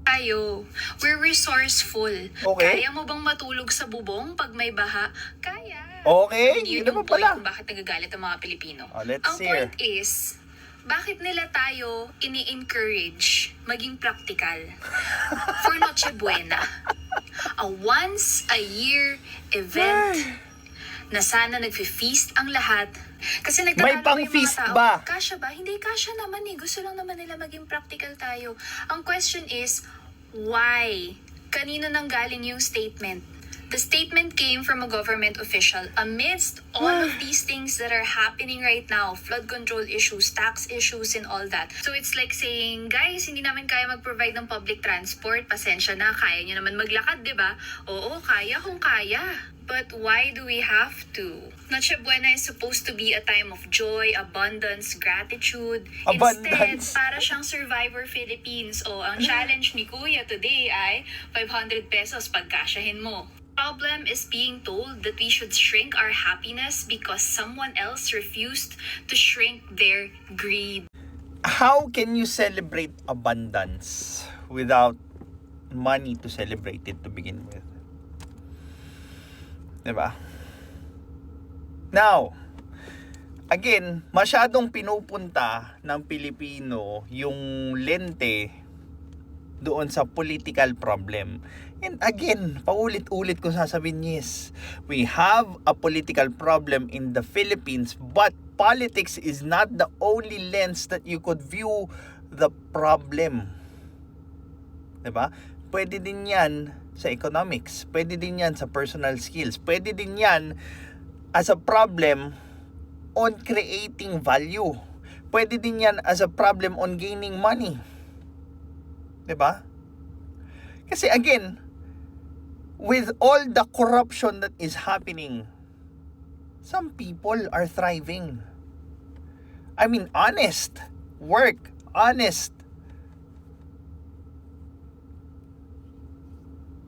tayo. We're resourceful. Okay. Kaya mo bang matulog sa bubong pag may baha? Kaya. Okay, Hindi yun yun naman yung point pala. kung bakit nagagalit ang mga Pilipino. Let's Ang hear. point is, bakit nila tayo ini-encourage maging practical for Noche Buena? A once-a-year event na sana nagfe-feast ang lahat. Kasi May nagtatanong pang-feast yung mga tao, ba? kasya ba? Hindi kasya naman eh. Gusto lang naman nila maging practical tayo. Ang question is, why? Kanino nang galing yung statement? The statement came from a government official amidst all of these things that are happening right now, flood control issues, tax issues, and all that. So it's like saying, guys, hindi namin kaya mag-provide ng public transport. Pasensya na, kaya nyo naman maglakad, di ba? Oo, kaya kung kaya. But why do we have to? Noche Buena is supposed to be a time of joy, abundance, gratitude. Abundance. Instead, para siyang Survivor Philippines. O, ang challenge ni Kuya today ay 500 pesos pagkasyahin mo. Problem is being told that we should shrink our happiness because someone else refused to shrink their greed. How can you celebrate abundance without money to celebrate it to begin with? Diba? Now, again, masyadong pinupunta ng Pilipino yung lente doon sa political problem. And again, paulit-ulit ko sasabihin, yes, we have a political problem in the Philippines, but politics is not the only lens that you could view the problem. Diba? Pwede din yan sa economics, pwede din yan sa personal skills, pwede din yan as a problem on creating value, pwede din yan as a problem on gaining money. Diba? Kasi again, with all the corruption that is happening, some people are thriving. I mean, honest work, honest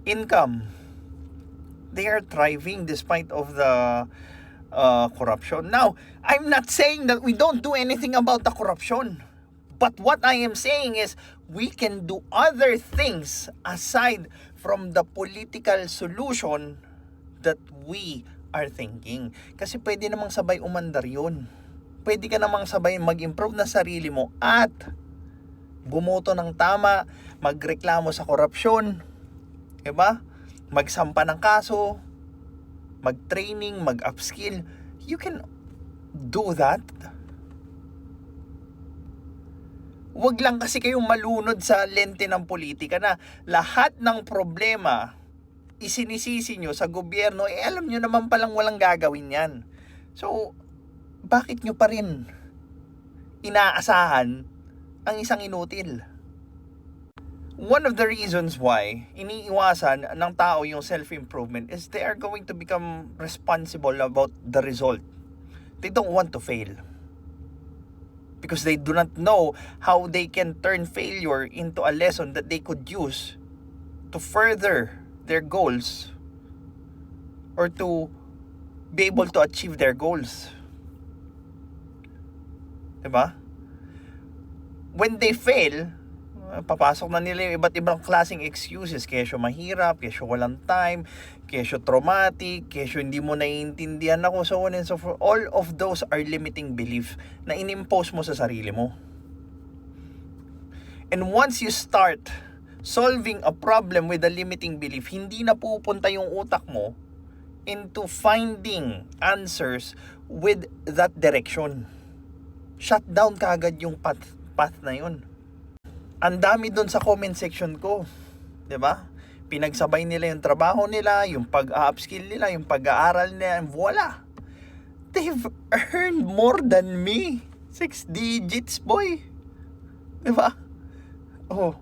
income, they are thriving despite of the corruption. Now, I'm not saying that we don't do anything about the corruption, but what I am saying is we can do other things aside from the political solution that we are thinking. Kasi pwede namang sabay umandar yun. Pwede ka namang sabay mag-improve na sarili mo at bumoto ng tama, magreklamo sa korupsyon, diba? Magsampa ng kaso, mag-training, mag-upskill. You can do that. Huwag lang kasi kayong malunod sa lente ng politika na lahat ng problema isinisisi nyo sa gobyerno, alam nyo naman palang walang gagawin yan. So, bakit nyo pa rin inaasahan ang isang inutil? One of the reasons why iniiwasan ng tao yung self-improvement is they are going to become responsible about the result. They don't want to fail. Because they do not know how they can turn failure into a lesson that they could use to further their goals or to be able to achieve their goals. Diba? When they fail, papasok na nila yung iba't ibang klaseng excuses. Kesyo mahirap, kesyo walang time, kesyo traumatic, kesyo hindi mo naiintindihan ako, so on and so forth. All of those are limiting belief na inimpose mo sa sarili mo. And once you start solving a problem with a limiting belief, hindi na pupunta yung utak mo into finding answers with that direction. Shut down kaagad yung path na yun. Ang dami doon sa comment section ko, 'di ba? Pinagsabay nila yung trabaho nila, yung pag-upskill nila, yung pag-aaral nila, and voila. They've earned more than me. 6 digits, boy. 'Di ba? Oh.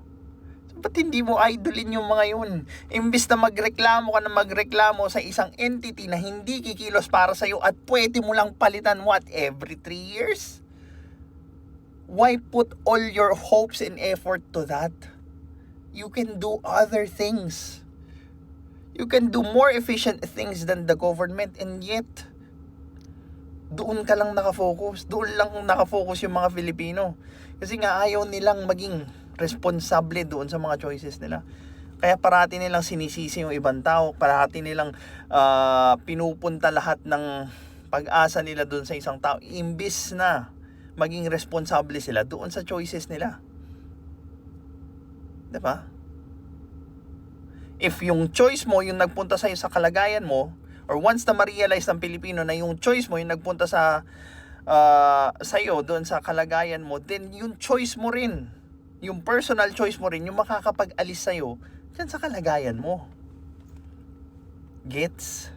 So, ba't hindi mo idolin yung mga yun? Imbis na magreklamo sa isang entity na hindi kikilos para sa'yo at pwede mo lang palitan every 3 years? Why put all your hopes and effort to that? You can do other things. You can do more efficient things than the government, and yet doon ka lang nakafocus. Doon lang nakafocus yung mga Filipino. Kasi nga ayaw nilang maging responsable doon sa mga choices nila. Kaya parati nilang sinisisi yung ibang tao, parati nilang pinupunta lahat ng pag-asa nila doon sa isang tao, imbis na maging responsable sila doon sa choices nila. 'Di ba? If yung choice mo yung nagpunta sa'yo sa kalagayan mo, or once na ma-realize ng Pilipino na yung choice mo yung nagpunta sa'yo doon sa kalagayan mo, then yung choice mo rin, yung personal choice mo rin, yung makakapag-alis sa'yo dyan sa kalagayan mo. Gets?